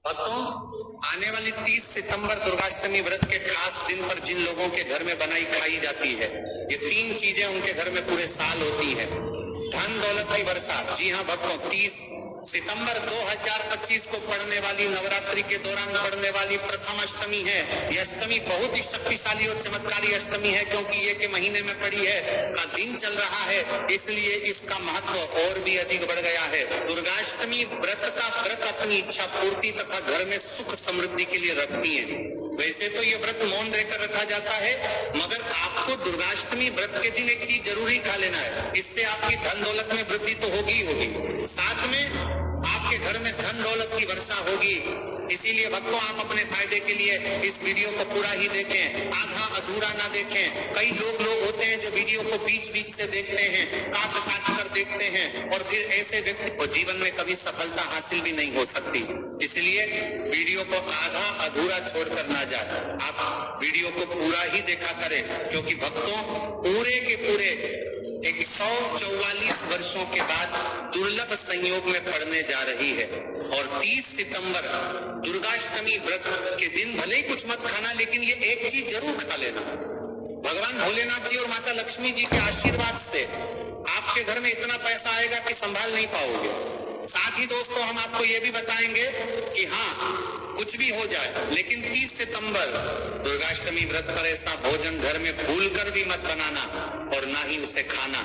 भक्तों, आने वाली 30 सितंबर दुर्गाष्टमी व्रत के खास दिन पर जिन लोगों के घर में बनाई खाई जाती है, ये 3 चीजें उनके घर में पूरे साल होती है। धन दौलत की वर्षा। जी हाँ भक्तों, 30 सितंबर 2025 को पड़ने वाली नवरात्रि के दौरान पड़ने वाली प्रथम अष्टमी है। यह अष्टमी बहुत ही शक्तिशाली और चमत्कारी अष्टमी है, क्योंकि ये के महीने में पड़ी है, का दिन चल रहा है, इसलिए इसका महत्व और भी अधिक बढ़ गया है। दुर्गाष्टमी व्रत का व्रत अपनी इच्छा पूर्ति तथा घर में सुख समृद्धि के लिए रखती है। वैसे तो ये व्रत मौन रहकर रखा जाता है, मगर आपको दुर्गाष्टमी व्रत के दिन एक चीज जरूर ही खा लेना है। इससे आपकी धन दौलत में वृद्धि तो होगी ही होगी, साथ में आपके घर में धन दौलत की वर्षा होगी। इसीलिए भक्तों, आप अपने फायदे के लिए इस वीडियो को पूरा ही देखें, आधा अधूरा ना देखें। कई लोग होते हैं जो वीडियो को बीच बीच से देखते हैं, काट काट कर देखते हैं, और फिर ऐसे व्यक्ति को जीवन में कभी सफलता हासिल भी नहीं हो सकती। इसलिए वीडियो को आधा अधूरा छोड़कर ना जाए, आप वीडियो को पूरा ही देखा करें, क्योंकि भक्तों पूरे के पूरे 144 वर्षों के बाद दुर्लभ संयोग में पड़ने जा रही है। और 30 सितंबर दुर्गाष्टमी व्रत के दिन भले ही कुछ मत खाना, लेकिन ये एक चीज जरूर खा लेना। भगवान भोलेनाथ जी और माता लक्ष्मी जी के आशीर्वाद से आपके घर में इतना पैसा आएगा कि संभाल नहीं पाओगे। साथ ही दोस्तों, हम आपको ये भी बताएंगे कि हाँ, कुछ भी हो जाए, लेकिन 30 सितंबर दुर्गाष्टमी व्रत पर ऐसा भोजन घर में भूलकर भी मत बनाना, और ना ही उसे खाना,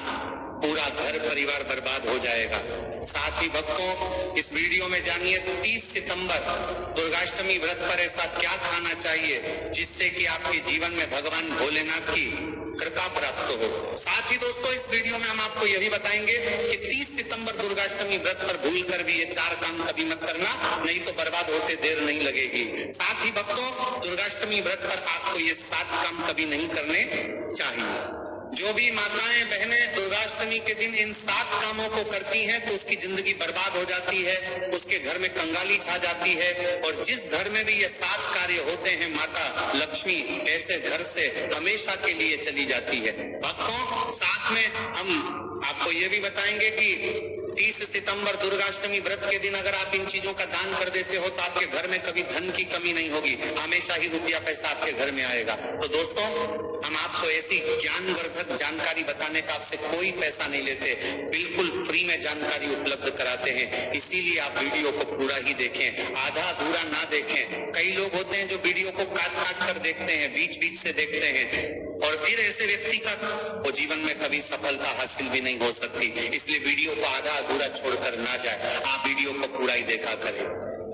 पूरा घर परिवार बर्बाद हो जाएगा। साथ ही भक्तों, इस वीडियो में जानिए 30 सितंबर दुर्गाष्टमी व्रत पर ऐसा क्या खाना चाहिए जिससे कि आपके जीवन में भगवान भोलेनाथ की कृपा प्राप्त हो। साथ ही दोस्तों, इस वीडियो में हम आपको यह भी बताएंगे कि 30 सितंबर दुर्गाष्टमी व्रत पर भूलकर भी ये 4 काम कभी मत करना, नहीं तो बर्बाद होते देर नहीं लगेगी। साथ ही भक्तों, दुर्गाष्टमी व्रत पर आपको ये 7 काम कभी नहीं करने चाहिए। जो भी माताएं बहनें दुर्गाष्टमी के दिन इन 7 कामों को करती हैं तो उसकी जिंदगी बर्बाद हो जाती है, उसके घर में कंगाली छा जाती है, और जिस घर में भी ये 7 कार्य होते हैं, माता लक्ष्मी ऐसे घर से हमेशा के लिए चली जाती है। भक्तों, साथ में हम आपको ये भी बताएंगे कि 30 सितंबर दुर्गाष्टमी व्रत के दिन अगर आप इन चीजों का दान कर देते हो तो आपके घर में कभी धन की कमी नहीं होगी, हमेशा ही रुपया पैसा आपके घर में आएगा। तो दोस्तों, हम आपको ऐसी ज्ञानवर्धक जानकारी बताने का आपसे कोई पैसा नहीं लेते, बिल्कुल फ्री में जानकारी उपलब्ध कराते हैं। इसीलिए आप वीडियो को पूरा ही देखें, आधा अधूरा ना देखें। कई लोग होते हैं जो वीडियो को काट काट कर देखते हैं, बीच बीच से देखते हैं, और फिर ऐसे व्यक्ति का वो जीवन में कभी सफलता हासिल भी नहीं हो सकती। इसलिए वीडियो को आधा अधूरा छोड़कर ना जाए, आप वीडियो को पूरा ही देखा करें।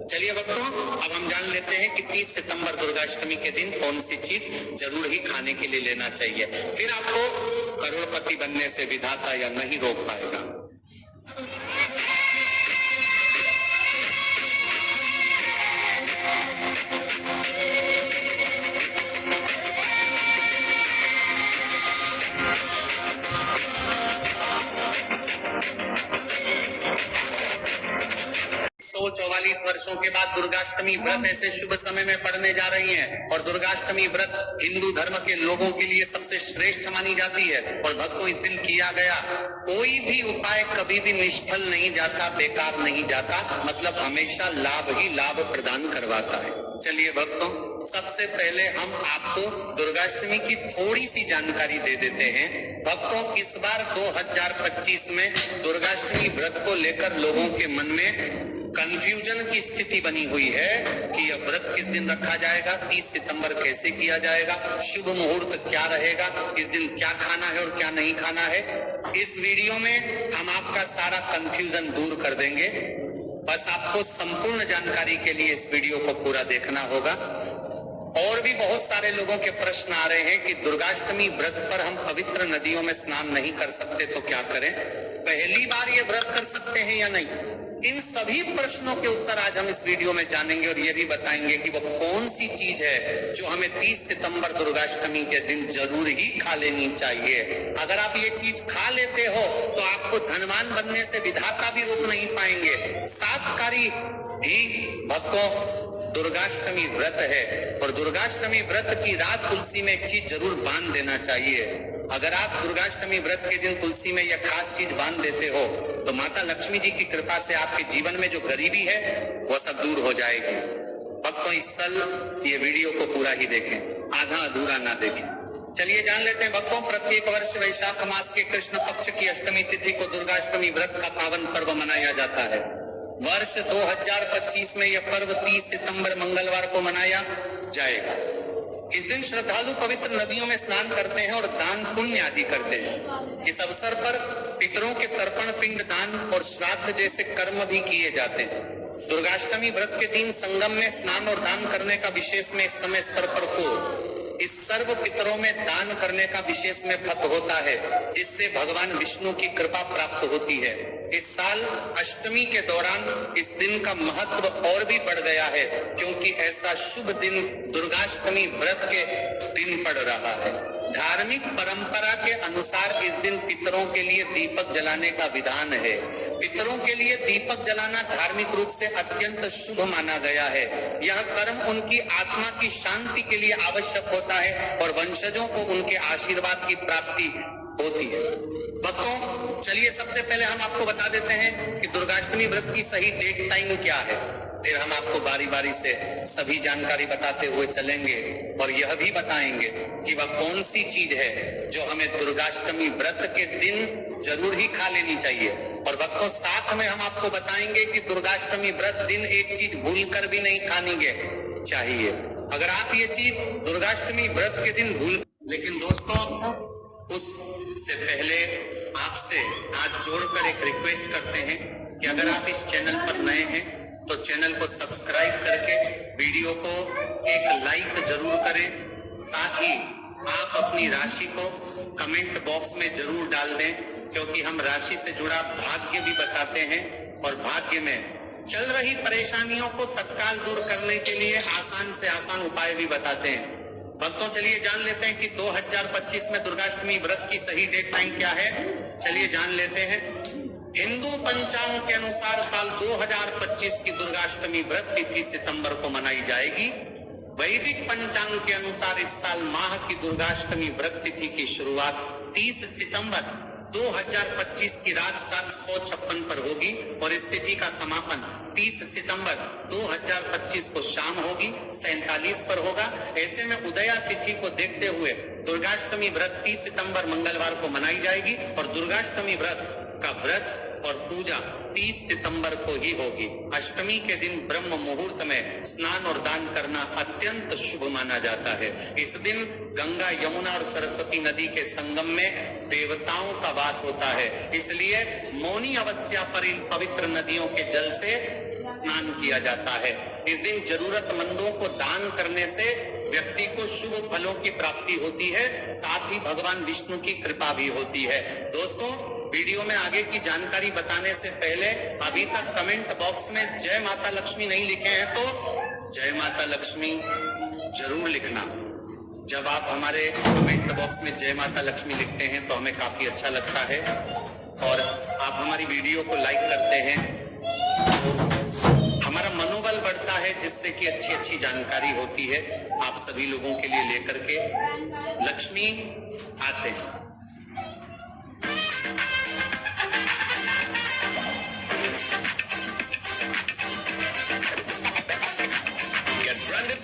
चलिए भक्तों, अब हम जान लेते हैं कि 30 सितंबर दुर्गाष्टमी के दिन कौन सी चीज जरूर ही खाने के लिए लेना चाहिए, फिर आपको करोड़पति बनने से विधाता या नहीं रोक पाएगा। 144 वर्षों के बाद दुर्गाष्टमी व्रत ऐसे शुभ समय में पड़ने जा रही है, और दुर्गाष्टमी व्रत हिंदू धर्म के लोगों के लिए सबसे श्रेष्ठ मानी जाती है। और भक्तों, इस दिन किया गया कोई भी उपाय कभी भी निष्फल नहीं जाता, बेकार नहीं जाता, मतलब हमेशा लाभ ही लाभ प्रदान करवाता है। चलिए भक्तों, सबसे पहले हम आपको दुर्गाष्टमी की थोड़ी सी जानकारी दे देते हैं। भक्तों, इस बार 2025 में दुर्गाष्टमी व्रत को लेकर लोगों के मन में कंफ्यूजन की स्थिति बनी हुई है कि यह व्रत किस दिन रखा जाएगा, 30 सितंबर कैसे किया जाएगा, शुभ मुहूर्त क्या रहेगा, इस दिन क्या खाना है और क्या नहीं खाना है। इस वीडियो में हम आपका सारा कंफ्यूजन दूर कर देंगे। बस आपको संपूर्ण जानकारी के लिए इस वीडियो को पूरा देखना होगा। और भी बहुत सारे लोगों के प्रश्न आ रहे हैं कि दुर्गाष्टमी व्रत पर हम पवित्र नदियों में स्नान नहीं कर सकते तो क्या करें, पहली बार ये व्रत कर सकते हैं या नहीं। इन सभी प्रश्नों के उत्तर आज हम इस वीडियो में जानेंगे, और ये भी बताएंगे कि वो कौन सी चीज है जो हमें 30 सितंबर दुर्गाष्टमी के दिन जरूर ही खा लेनी चाहिए। अगर आप ये चीज खा लेते हो तो आपको धनवान बनने से विधाता भी रोक नहीं पाएंगे। 7 कार्य ही भक्तों दुर्गाष्टमी व्रत है, और दुर्गाष्टमी व्रत की रात तुलसी में एक चीज जरूर बांध देना चाहिए, अगर आप दुर्गाष्टमी व्रत के दिन तुलसी में यह खास चीज बांध देते हो तो माता लक्ष्मी जी की कृपा से आपके जीवन में जो गरीबी है वो सब दूर हो जाएगी। भक्तों, इस साल ये वीडियो को पूरा ही देखें, आधा अधूरा ना देखें। चलिए जान लेते हैं भक्तों, प्रत्येक वर्ष वैशाख मास के कृष्ण पक्ष की अष्टमी तिथि को दुर्गाष्टमी व्रत का पावन पर्व मनाया जाता है। वर्ष 2025 में यह पर्व 30 सितंबर मंगलवार को मनाया जाएगा। इस दिन श्रद्धालु पवित्र नदियों में स्नान करते हैं और दान पुण्य आदि करते हैं। इस अवसर पर पितरों के तर्पण, पिंड दान और श्राद्ध जैसे कर्म भी किए जाते हैं। दुर्गाष्टमी व्रत के दिन संगम में स्नान और दान करने का विशेष में इस समय स्तर पर को इस सर्व पितरों में दान करने का विशेष में फल होता है, जिससे भगवान विष्णु की कृपा प्राप्त होती है। इस साल अष्टमी के दौरान इस दिन का महत्व और भी बढ़ गया है, क्योंकि ऐसा शुभ दिन दुर्गाष्टमी व्रत के दिन पड़ रहा है। धार्मिक परंपरा के अनुसार इस दिन पितरों के लिए दीपक जलाने का विधान है। पितरों के लिए दीपक जलाना धार्मिक रूप से अत्यंत शुभ माना गया है। यह कर्म उनकी आत्मा की शांति के लिए आवश्यक होता है और वंशजों को उनके आशीर्वाद की प्राप्ति होती है। भक्तों, चलिए सबसे पहले हम आपको बता देते हैं कि दुर्गाष्टमी व्रत की सही डेट टाइम क्या है। फिर हम आपको बारी बारी से सभी जानकारी बताते हुए चलेंगे और यह भी बताएंगे कि वह कौन सी चीज है जो हमें दुर्गाष्टमी व्रत के दिन जरूर ही खा लेनी चाहिए। और भक्तों, साथ में हम आपको बताएंगे कि दुर्गाष्टमी व्रत दिन एक चीज भूलकर भी नहीं खानी चाहिए। अगर आप ये चीज दुर्गाष्टमी व्रत के दिन लेकिन दोस्तों, उससे पहले आपसे हाथ जोड़कर एक रिक्वेस्ट करते हैं कि अगर आप इस चैनल पर नए हैं तो चैनल को सब्सक्राइब करके वीडियो को एक लाइक जरूर करें। साथ ही आप अपनी राशि को कमेंट बॉक्स में जरूर डाल दें, क्योंकि हम राशि से जुड़ा भाग्य भी बताते हैं और भाग्य में चल रही परेशानियों को तत्काल दूर करने के लिए आसान से आसान उपाय भी बताते हैं। भक्तों, चलिए जान लेते हैं कि 2025 में दुर्गाष्टमी व्रत की सही डेट टाइम क्या है। चलिए जान लेते हैं। हिंदू पंचांग के अनुसार साल 2025 की दुर्गाष्टमी व्रत तिथि सितंबर को मनाई जाएगी। वैदिक पंचांग के अनुसार इस साल माह की दुर्गाष्टमी व्रत तिथि की शुरुआत 30 सितंबर 2025 की रात 756 पर होगी और इस तिथि का समापन 30 सितंबर 2025 को शाम होगी 47 पर होगा। ऐसे में उदया तिथि को देखते हुए दुर्गाष्टमी व्रत 30 सितंबर मंगलवार को मनाई जाएगी और दुर्गाष्टमी व्रत का व्रत और पूजा 30 सितंबर को ही होगी। अष्टमी के दिन ब्रह्म मुहूर्त में स्नान और दान करना अत्यंत शुभ माना जाता है। इस दिन गंगा, यमुना और सरस्वती नदी के संगम में देवताओं का वास होता है, इसलिए मौनी अमावस्या पर इन पवित्र नदियों के जल से स्नान किया जाता है। इस दिन जरूरतमंदों को दान करने से व्यक्ति को शुभ फलों की प्राप्ति होती है, साथ ही भगवान विष्णु की कृपा भी होती है। दोस्तों, वीडियो में आगे की जानकारी बताने से पहले अभी तक कमेंट बॉक्स में जय माता लक्ष्मी नहीं लिखे हैं तो जय माता लक्ष्मी जरूर लिखना। जब आप हमारे कमेंट बॉक्स में जय माता लक्ष्मी लिखते हैं तो हमें काफी अच्छा लगता है और आप हमारी वीडियो को लाइक करते हैं तो हमारा मनोबल बढ़ता है, जिससे कि अच्छी अच्छी जानकारी होती है आप सभी लोगों के लिए लेकर के लक्ष्मी आते हैं।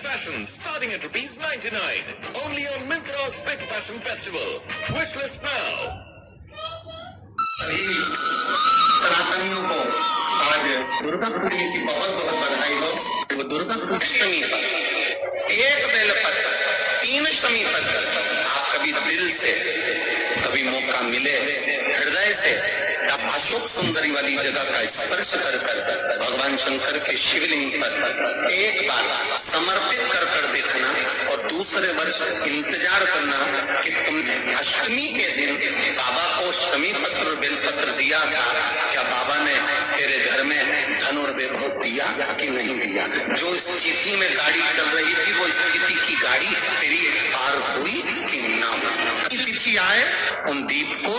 Fashion starting at ₹99 only on Myntra's Big Fashion Festival. Wishlist now. सभी सनातनियों को आज दुर्गा पूजनी की बहुत बहुत बधाई हो। वो दुर्गा अष्टमी पर एक बेलपत्र 3 शमी पत्र आप कभी दिल से कभी मौका मिले हृदय से अशोक सुंदरी वाली जगह का स्पर्श कर भगवान शंकर के शिवलिंग पर एक बार समर्पित कर देखना और दूसरे वर्ष इंतजार करना कि तुमने अष्टमी के दिन बाबा को शमी पत्र बेलपत्र दिया था, क्या बाबा ने तेरे घर में धन और वैभव दिया कि नहीं दिया। जो स्थिति में गाड़ी चल रही थी वो स्थिति की गाड़ी तेरी पार हुई कि ना। तिथि आए उन दीप को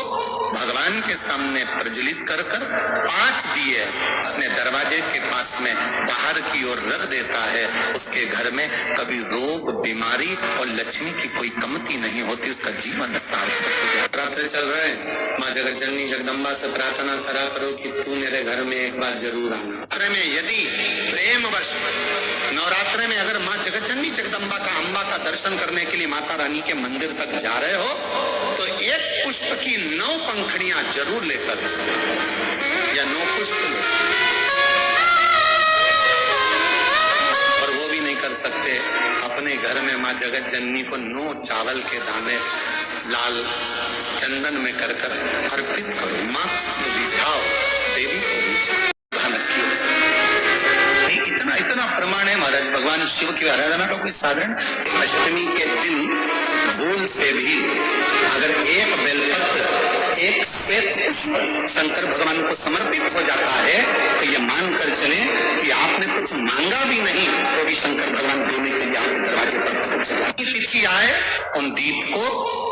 भगवान के सामने प्रज्वलित कर 5 दिए अपने दरवाजे के पास में बाहर की ओर रख देता है। उसके घर में कभी रोग, बीमारी और लक्ष्मी की कोई कमती नहीं होती, उसका जीवन सार्थक हो जाता। नवरात्र चल रहे हैं, माँ जगत जननी जगदम्बा से प्रार्थना करा करो कि तू मेरे घर में एक बार जरूर आना। नवरात्र में यदि प्रेमवश नवरात्र में अगर माँ जगत जननी जगदम्बा का, अम्बा का दर्शन करने के लिए माता रानी के मंदिर तक जा रहे हो तो एक पुष्प की 9 पंखुड़ियां जरूर लेकर या 9 पुष्प और वो भी नहीं कर सकते, अपने घर में माँ जगत जननी को 9 चावल के दाने लाल चंदन में कर अर्पित करो। माँ को रिझाओ, देवी को रिझाओ। इतना प्रमाण है महाराज। भगवान शिव की आराधना का कोई साधारण अष्टमी के दिन भूल से भी अगर एक बेलपत्र, एक श्वेत पुष्प शंकर भगवान को समर्पित हो जाता है तो ये मानकर चले कि आपने कुछ मांगा भी नहीं तो भी शंकर भगवान देने के लिए आपके दरवाजे पर पहुंच जाए। तिथि आए उन दीप को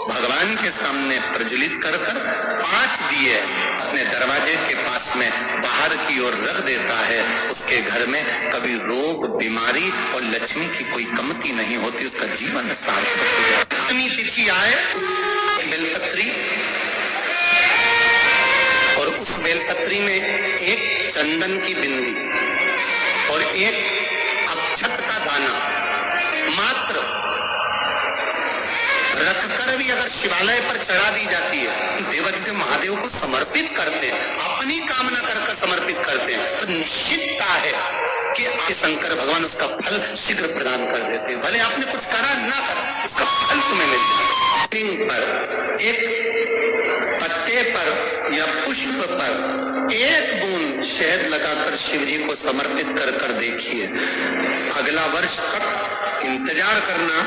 भगवान के सामने प्रज्वलित कर 5 दिए अपने दरवाजे के पास में बाहर की ओर रख देता है। उसके घर में कभी रोग, बीमारी और लक्ष्मी की कोई कमती नहीं होती, उसका जीवन सार्थक हो जाता। अष्टमी तिथि आए बेलपत्री और उस बेलपत्री में एक चंदन की बिंदी और एक अक्षत का दाना मात्र रखकर भी अगर शिवालय पर चढ़ा दी जाती है, देवादिदेव महादेव को समर्पित करते हैं, अपनी कामना कर समर्पित करते हैं तो निश्चितता है कि शंकर भगवान उसका फल शीघ्र प्रदान कर देते हैं। भले आपने कुछ करा ना करा, उसका फल तुम्हें मिल जाए। पर एक पत्ते पर या पुष्प पर एक बूंद शहद लगाकर शिव जी को समर्पित कर देखिए। अगला वर्ष तक इंतजार करना,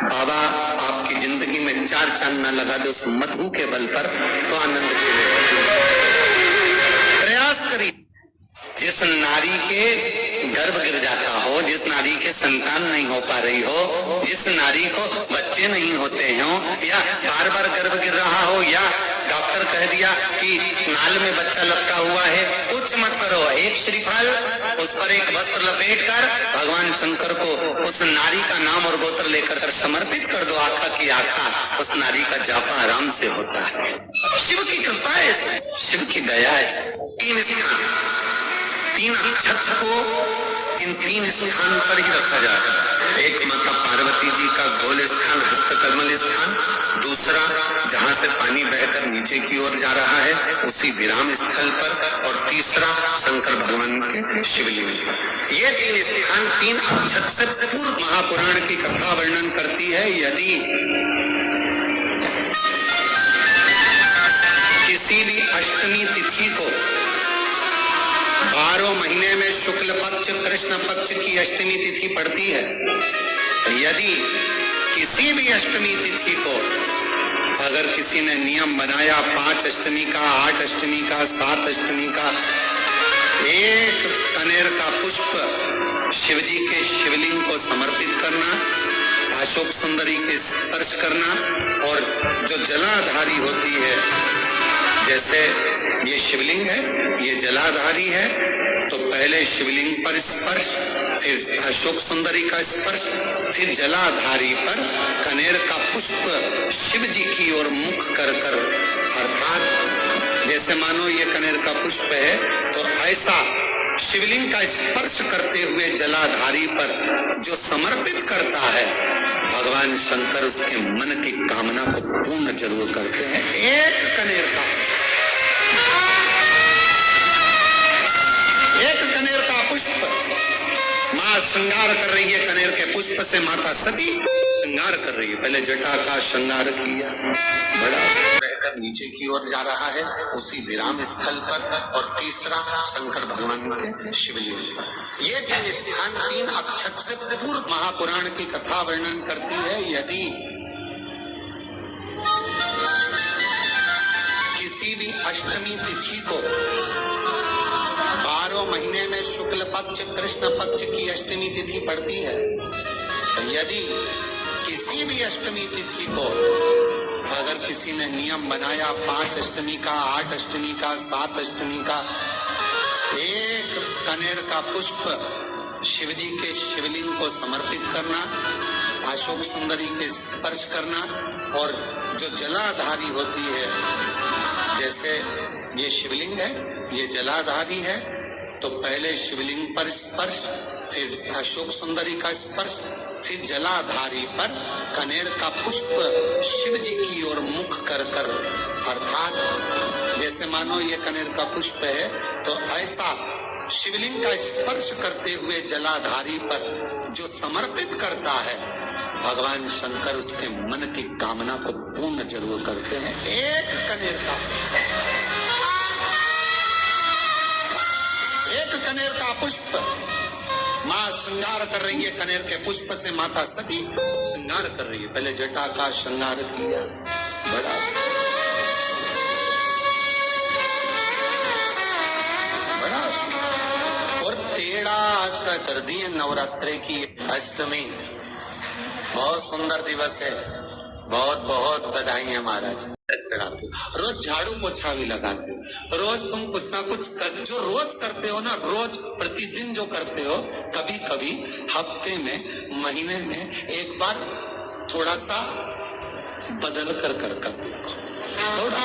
बाबा आपकी जिंदगी में 4 चांद ना लगा दे उस मधु के बल पर तो आनंद के प्रयास करिए। जिस नारी के गर्भ गिर जाता हो, जिस नारी के संतान नहीं हो पा रही हो, जिस नारी को बच्चे नहीं होते हो या बार बार गर्भ गिर रहा हो या डॉक्टर कह दिया कि नाल में बच्चा लटका हुआ है, कुछ मत करो, एक श्रीफल उस पर एक वस्त्र लपेट कर भगवान शंकर को उस नारी का नाम और गोत्र लेकर समर्पित कर दो। आखा की आखा उस नारी का जापा आराम से होता है। शिव की कृपा है, शिव की दया है। 3 अक्षत को इन 3 स्थान पर ही रखा जाता है। एक माता पार्वती जी का गोल स्थान, हस्तकमल स्थान, दूसरा जहां से पानी बहकर नीचे की ओर जा रहा है उसी विराम स्थल पर, और तीसरा शंकर भगवान के शिवलिंग पर। ये 3 स्थान 3 अक्षत से पूर्व महापुराण की कथा वर्णन करती है। यदि किसी भी अष्टमी तिथि को 12 महीने में शुक्ल पक्ष कृष्ण पक्ष की अष्टमी तिथि पड़ती है, यदि किसी भी अष्टमी तिथि को अगर किसी ने नियम बनाया 5 अष्टमी का, 8 अष्टमी का, 7 अष्टमी का, एक कनेर का पुष्प शिवजी के शिवलिंग को समर्पित करना, अशोक सुंदरी के स्पर्श करना, और जो जलाधारी होती है, जैसे ये शिवलिंग है, ये जलाधारी है, तो पहले शिवलिंग पर स्पर्श, फिर अशोक सुंदरी का स्पर्श, फिर जलाधारी पर कनेर का पुष्प शिव जी की ओर मुख कर अर्थात जैसे मानो ये कनेर का पुष्प है तो ऐसा शिवलिंग का स्पर्श करते हुए जलाधारी पर जो समर्पित करता है, भगवान शंकर उसके मन की कामना को पूर्ण जरूर करते हैं। एक कनेर का पुष्प माँ श्रृंगार कर रही है, कनेर के पुष्प से माता सती श्रृंगार कर रही है। पहले जटा का श्रृंगार किया, बड़ा बहकर नीचे की ओर जा रहा है उसी विराम स्थल पर, और तीसरा शंकर भगवान के शिवलिंग पर। ये 3 स्थान 3 अक्षत से पूर्व महापुराण की कथा वर्णन करती है। यदि किसी भी अष्टमी तिथि को 12 महीने में शुक्ल पक्ष कृष्ण पक्ष की अष्टमी तिथि पड़ती है, यदि किसी भी अष्टमी तिथि को अगर किसी ने नियम बनाया 5 अष्टमी का, 8 अष्टमी का, 7 अष्टमी का, एक कनेर का पुष्प शिवजी के शिवलिंग को समर्पित करना, अशोक सुंदरी के स्पर्श करना, और जो जलाधारी होती है, जैसे ये शिवलिंग है, ये जलाधारी है, तो पहले शिवलिंग पर स्पर्श, फिर अशोक सुंदरी का स्पर्श, फिर जलाधारी पर कनेर का पुष्प शिव जी की ओर मुख कर कर, अर्थात जैसे मानो ये कनेर का पुष्प है, तो ऐसा शिवलिंग का स्पर्श करते हुए जलाधारी पर जो समर्पित करता है, भगवान शंकर उसके मन की कामना को पूर्ण जरूर करते हैं। एक कनेर का पुष्प, एक कनेर का पुष्प, माँ श्रृंगार कर रही है कनेर के पुष्प से, माता सती श्रृंगार कर रही है। पहले जटा का श्रृंगार किया, बड़ा बड़ा, और तेरा सा कर दिए नवरात्रे की अष्टमी। बहुत सुंदर दिवस है, बहुत बहुत बधाई है महाराज। चढ़ाते हो, रोज झाड़ू पोछा भी लगाते हो, रोज तुम कुछ ना कुछ जो रोज करते हो ना, रोज प्रतिदिन जो करते हो, कभी कभी हफ्ते में, महीने में एक बार थोड़ा सा बदल कर करते हो। थोड़ा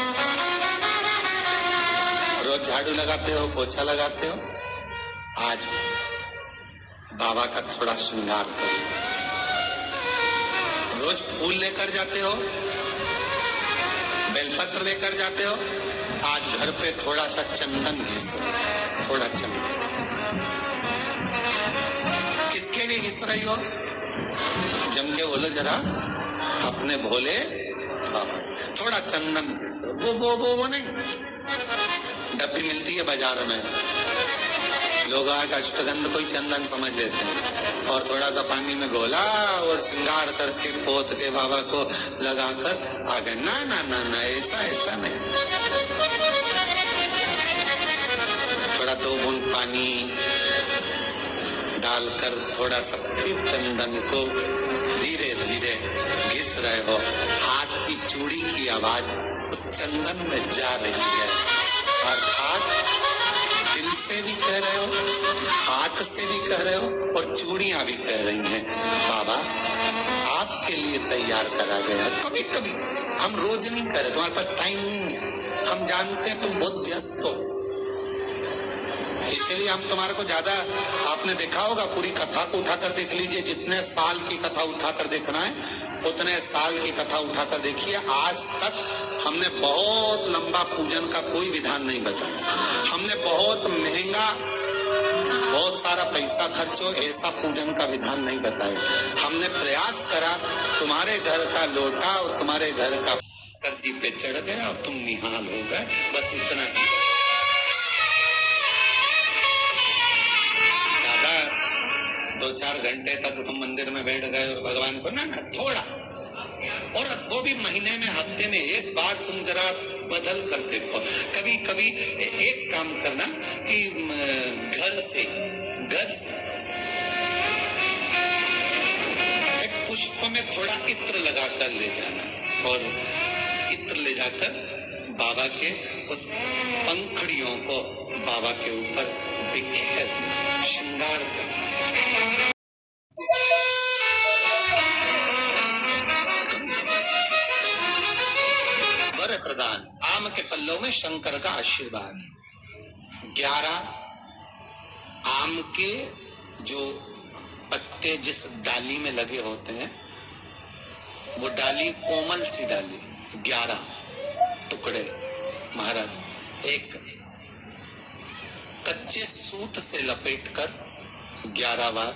रोज झाड़ू लगाते हो, पोछा लगाते हो, आज बाबा का थोड़ा श्रृंगार करो। रोज फूल लेकर जाते हो, बेलपत्र लेकर जाते हो, आज घर पे थोड़ा सा चंदन घिसो, थोड़ा चंदन। किसके लिए घिस रही हो? जम के बोलो जरा, अपने भोले बाबा। थोड़ा चंदन घिसो, वो नहीं, डब्बी मिलती है बाजार में, लोग आग अष्टगंध कोई चंदन समझ लेते हैं, और थोड़ा सा पानी में घोला और श्रृंगार करके पोत के बाबा को लगाकर आ गए। ना ना ना ना, ऐसा नहीं। थोड़ा 2 बूंद पानी डालकर थोड़ा सा फिर चंदन को धीरे धीरे घिस रहे हो। हाथ की चूड़ी की आवाज उस चंदन में जा रही है, अर्थात दिल से भी कह रहे हो, हाथ से भी कह रहे हो, और चूड़ियां भी कह रही हैं, बाबा आपके लिए तैयार करा गया। कभी कभी हम रोज नहीं कर रहे, तुम्हारे पास टाइम नहीं है, हम जानते हैं तुम बहुत व्यस्त हो, इसलिए हम तुम्हारे को ज्यादा, आपने देखा होगा, पूरी कथा को उठाकर देख लीजिए, जितने साल की कथा उठाकर देखना है उतने साल की कथा उठाकर देखिए। आज तक हमने बहुत लंबा पूजन का कोई विधान नहीं बताया, हमने बहुत महंगा, बहुत सारा पैसा खर्चो ऐसा पूजन का विधान नहीं बताया। हमने प्रयास करा तुम्हारे घर का लोटा और तुम्हारे घर का कर्दी पे चढ़ गया और तुम निहाल हो गए, बस इतना ही। ज्यादा 2-4 घंटे तक तुम मंदिर में बैठ गए और भगवान को ना थोड़ा, और वो भी महीने में, हफ्ते में एक बार तुम जरा बदल कर देखो। कभी कभी एक काम करना कि घर से एक पुष्प में थोड़ा इत्र लगा कर ले जाना, और इत्र ले जाकर बाबा के उस पंखड़ियों को बाबा के ऊपर बिखेर श्रृंगार करना। वर प्रदान, आम के पल्लों में शंकर का आशीर्वाद। 11 आम के जो पत्ते जिस डाली में लगे होते हैं, वो डाली कोमल सी डाली, 11 टुकड़े महाराज एक कच्चे सूत से लपेटकर 11 बार,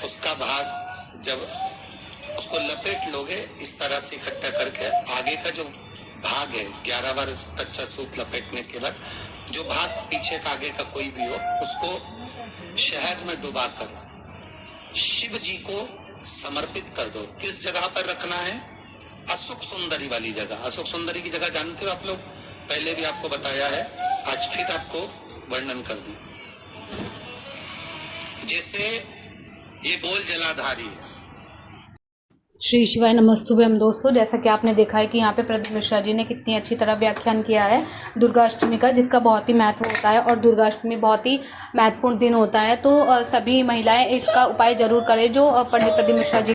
उसका भाग जब उसको लपेट लोगे इस तरह से इकट्ठा करके, आगे का जो भाग है 11 बार कच्चा सूत लपेटने के बाद जो भाग पीछे का आगे का कोई भी हो, उसको शहद में डुबाकर शिव जी को समर्पित कर दो। किस जगह पर रखना है? अशोक सुंदरी वाली जगह। अशोक सुंदरी की जगह जानते हो आप लोग, पहले भी आपको बताया है, आज फिर आपको वर्णन कर दूं। जैसे ये गोल जलाधारी है, श्री शिवाय नमस्तुभ्यम दोस्तों, जैसा कि आपने देखा है कि यहाँ पे प्रदीप मिश्रा जी ने कितनी अच्छी तरह व्याख्यान किया है दुर्गाष्टमी का, जिसका बहुत ही महत्व होता है और दुर्गाष्टमी बहुत ही महत्वपूर्ण दिन होता है। तो सभी महिलाएं इसका उपाय जरूर करें जो पंडित प्रदीप मिश्रा जी